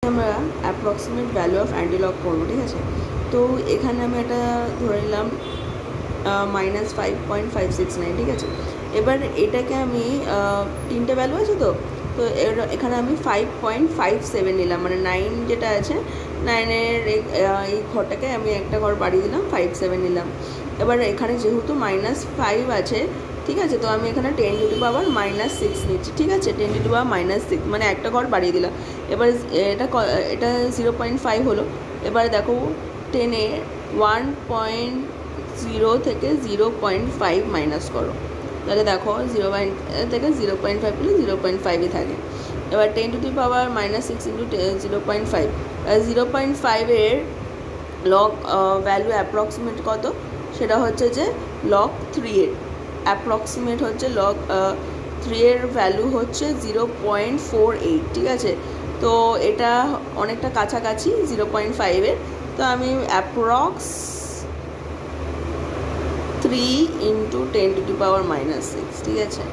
আমরা approximate value of অ্যান্টিলগ করবো, ঠিক আছে। তো এখানে আমি এটা ধরে নিলাম -5.569, ঠিক আছে। এবার এটাকে আমি তিনটে ভ্যালু আছে, তো তো এখানে আমি 5.57 নিলাম, মানে 9 যেটা আছে 9-এর এই ঘরটাকে আমি একটা ঘর বাড়িয়ে দিলাম, 57 নিলাম। এবার এখানে যেহেতু -5 আছে, ঠিক আছে, তো আমি এখানে 10⁻⁻6 নিচ্ছি, ঠিক আছে। 10⁻⁻6 মানে একটা ঘর বাড়িয়ে দিলাম। এবার এটা 0.5 হলো। এবার দেখো 10-এ 1.0 থেকে 0.5 মাইনাস করো, তাহলে দেখো 0 থেকে 0.5 পেলে 0.5ই থাকে। এবার 10⁻⁻6 ইন্টু 0.5, 0.5-এর লগ ভ্যালু অ্যাপ্রক্সিমেট কত, সেটা হচ্ছে যে log 3-এর অ্যাপ্রক্সিমেট হচ্ছে log 3-এর ভ্যালু হচ্ছে 0.48, ঠিক আছে। তো এটা অনেকটা কাছাকাছি 0.5-এর। তো আমি অ্যাপ্রক্স 3 × 10⁻⁻6, ঠিক আছে।